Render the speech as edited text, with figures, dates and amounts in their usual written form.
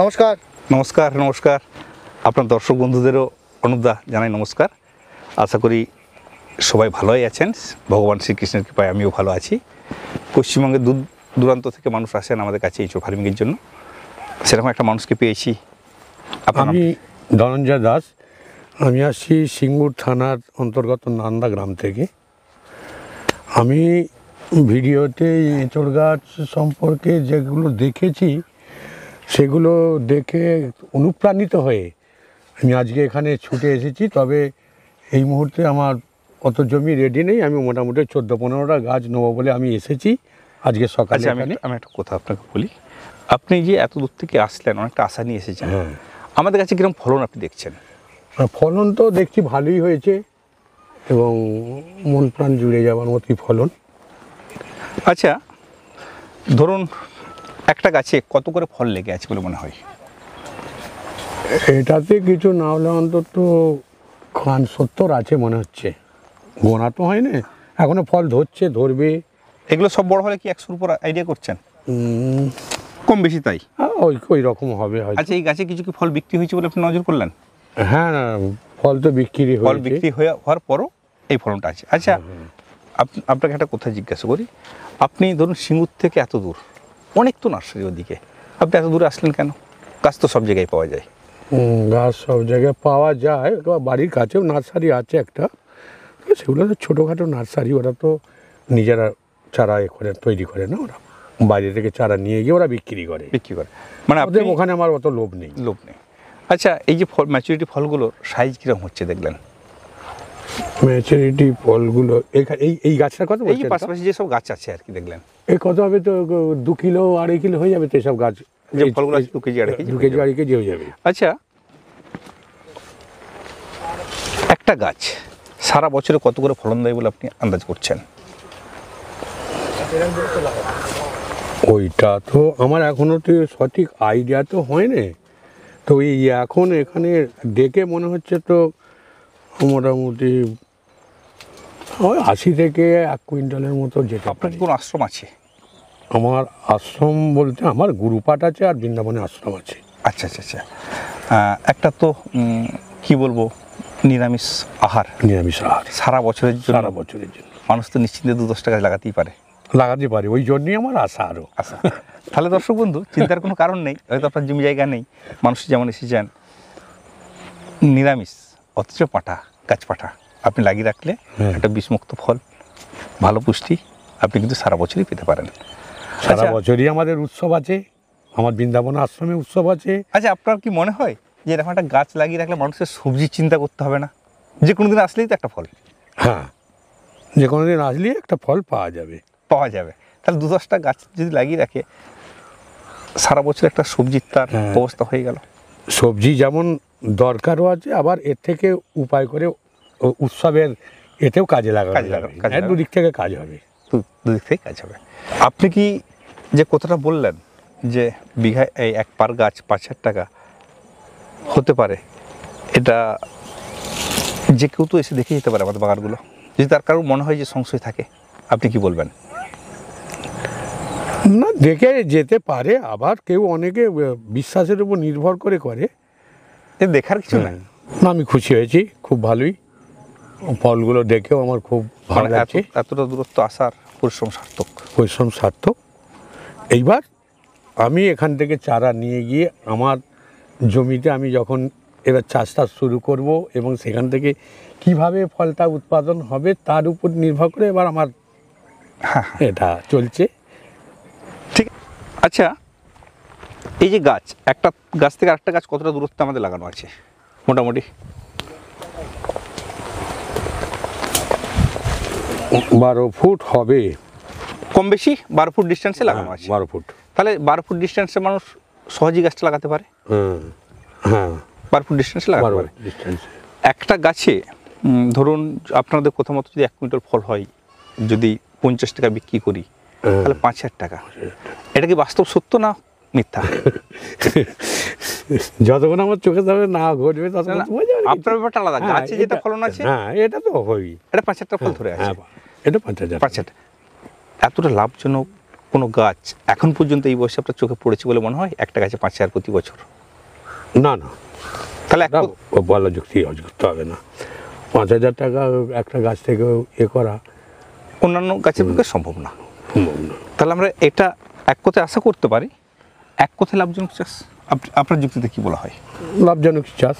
নমস্কার। নমস্কার নমস্কার আপনার দর্শক বন্ধুদেরও অনুদা জানাই নমস্কার। আশা করি সবাই ভালোই আছেন। ভগবান শ্রীকৃষ্ণের কৃপায় আমিও ভালো আছি। পশ্চিমবঙ্গের দূর দূরান্ত থেকে মানুষ আসেন আমাদের কাছে এই ফার্মিংয়ের জন্য। সেরকম একটা মানুষকে পেয়েছি। আমি ধনঞ্জয় দাস। আমি আসছি সিঙ্গুর থানার অন্তর্গত নান্দা গ্রাম থেকে। আমি ভিডিওতে এঁচড় গাছ সম্পর্কে যেগুলো দেখেছি সেগুলো দেখে অনুপ্রাণিত হয়ে আমি আজকে এখানে ছুটে এসেছি। তবে এই মুহূর্তে আমার অত জমি রেডি নেই। আমি মোটামুটি 14-15টা গাছ নেবো বলে আমি এসেছি আজকে সকালে। আমি একটা কথা আপনাকে বলি, আপনি যে এত দূর থেকে আসলেন অনেকটা আশা নিয়ে এসেছেন, আমাদের কাছে কিরকম ফলন আপনি দেখছেন? ফলন তো দেখছি ভালোই হয়েছে এবং মন প্রাণ জুড়ে যাওয়ার মতোই ফলন। আচ্ছা, ধরুন একটা গাছে কত করে ফল লেগে আছে বলে মনে হয়? এটাতে কিছু না হলে অন্তত 70 আছে মনে হচ্ছে। গোনা তো হয় না, এখনো ফল ধরবে। এগুলো সব বড় হলে কি 100-র উপর আইডিয়া করছেন? কম বেশি তাই ওই রকম হবে হয়তো। আচ্ছা, এই গাছে কিছু কি ফল বিক্রি হয়েছে বলে আপনি নজর করলেন? হ্যাঁ, ফল তো বিক্রি ফল বিক্রি হওয়ার পরও এই ফলনটা আছে। আচ্ছা, আপনাকে একটা কথা জিজ্ঞাসা করি, আপনি ধরুন সিঙ্গুর থেকে এত দূর, অনেক তো নার্সারি ওদিকে, আপনি এত দূরে আসলেন কেন? গাছ তো সব জায়গায় পাওয়া যায়। গাছ সব জায়গায় পাওয়া যায়, বাড়ির কাছেও নার্সারি আছে একটা। সেগুলো তো ছোটোখাটো নার্সারি, ওরা তো নিজেরা চারা তৈরি করে না, ওরা বাইরে থেকে চারা নিয়ে গিয়ে ওরা বিক্রি করে। মানে ওদের ওখানে আমার অত লোভ নেই। আচ্ছা, এই যে ম্যাচুরিটি ফলগুলোর সাইজ কিরকম হচ্ছে দেখলেন? ম্যাচুরিটি ফলগুলো এই গাছটার কথা এই পাশাপাশি যেসব গাছ আছে আর কি দেখলেন, এই কত হবে? তো 2 কিলো 2.5 কিলো হয়ে যাবে তো এসব গাছ। যে ফলগুলো আছে 2 কেজি 2.5 কেজি হয়ে যাবে। আচ্ছা, একটা গাছ সারা বছরে কত করে ফলন দেয় বলে আপনি আন্দাজ করছেন? ওইটা তো আমার এখনো তো সঠিক আইডিয়া তো হয় না। তো এই এখন এখানে দেখে মনে হচ্ছে তো মোটামুটি ওই 80 থেকে 1 কুইন্টালের মতো যেতে আপনার পারে। কোনো আশ্রম আছে? আমার আশ্রম বলতে আমার গুরুপাঠ আছে আর বৃন্দাবনে আশ্রম আছে। আচ্ছা আচ্ছা আচ্ছা। একটা তো কি বলবো, নিরামিষ আহার সারা বছরের জন্য মানুষ তো নিশ্চিন্তে 2-10 টাকা লাগাতেই পারে। ওই জন্যই আমার আশা আরও আচ্ছা, তাহলে দর্শক বন্ধু চিন্তার কোনো কারণ নেই। হয়তো আপনার জমি জায়গা নেই, মানুষ যেমন এসেছেন, নিরামিষ অথচ গাছ পাঠা আপনি লাগিয়ে রাখলে একটা বিষমুক্ত ফল, ভালো পুষ্টি আপনি কিন্তু সারা বছরই পেতে পারেন। সারা বছরই আমাদের উৎসব আছে, আমার বৃন্দাবন আশ্রমে উৎসব আছে। আচ্ছা, আপনার কি মনে হয় যে এরকম একটা গাছ লাগিয়ে রাখলে মানুষের সবজির চিন্তা করতে হবে না? যে কোনো দিন আসলেই তো একটা ফল। হ্যাঁ, যে কোনো দিন আসলেই একটা ফল পাওয়া যাবে। তাহলে 2-10টা গাছ যদি লাগিয়ে রাখে, সারা বছর একটা সবজির তার ব্যবস্থা হয়ে গেল। সবজি যেমন দরকারও আছে, আবার এর থেকে উপায় করে উৎসবের এতেও কাজে লাগানো যাবে। দুদিক থেকে কাজ হবে। আপনি কি যে কথাটা বললেন যে বিঘায় এক পার গাছ 5,000 টাকা হতে পারে, এটা যে কেউ তো এসে দেখে যেতে পারে আমাদের বাগানগুলো। যদি তার কারো মনে হয় যে সংশয় থাকে, আপনি কি বলবেন? না, দেখে যেতে পারে। আবার কেউ অনেকে বিশ্বাসের উপর নির্ভর করে দেখার কিছু না। আমি খুশি হয়েছি, খুব ভালোই। ফলগুলো দেখেও আমার খুব ভালো লাগছে। এতটা দূরত্ব আসার পরিশ্রম সার্থক। এইবার আমি এখান থেকে চারা নিয়ে গিয়ে আমার জমিতে আমি যখন এবার চাষটা শুরু করব এবং সেখান থেকে কিভাবে ফলটা উৎপাদন হবে তার উপর নির্ভর করে এবার আমার এটা চলছে। ঠিক। আচ্ছা, এই যে গাছ, একটা গাছ থেকে আরেকটা গাছ কতটা দূরত্বে আমাদের লাগানো আছে মোটামুটি? 12 ফুট হবে, কম বেশি 12 ফুট ডিস্টেন্সে লাগানো আছে। 12 ফুট। তাহলে 12 ফুট ডিস্টেন্সে মানুষ সহজেই গাছটা লাগাতে পারে। হ্যাঁ, 12 ফুট ডিস্টেন্সে লাগাতে পারে। একটা গাছে ধরুন আপনাদের কথা মতো যদি 1 কুইন্টাল ফল হয়, যদি 50 টাকা বিক্রি করি, তাহলে 5,000 টাকা। এটা কি বাস্তব সত্য না মিথ্যা? যতক্ষণ আমার চোখে সামনে না ঘটবে ততক্ষণ আপনার ব্যাপারটা আলাদা। গাছে যেটা ফলন আছে, এটা তো হবেই। এটা 5,000 টাকা ফল ধরে আছে। এটা 5,000। এতটা লাভজনক কোনো গাছ এখন পর্যন্ত এই বয়সে আপনার চোখে পড়েছে বলে মনে হয় একটা গাছে 5,000 প্রতি বছর? না না, তাহলে না, বলা যুক্তি অযুক্ত হবে না। 5,000 টাকা একটা গাছ থেকে করা অন্যান্য গাছের পক্ষে সম্ভব না। সম্ভব না। তাহলে আমরা এটা এক কথায় আশা করতে পারি, এক কথায় লাভজনক চাষ। আপনার যুক্তিতে কি বলা হয়? লাভজনক চাষ।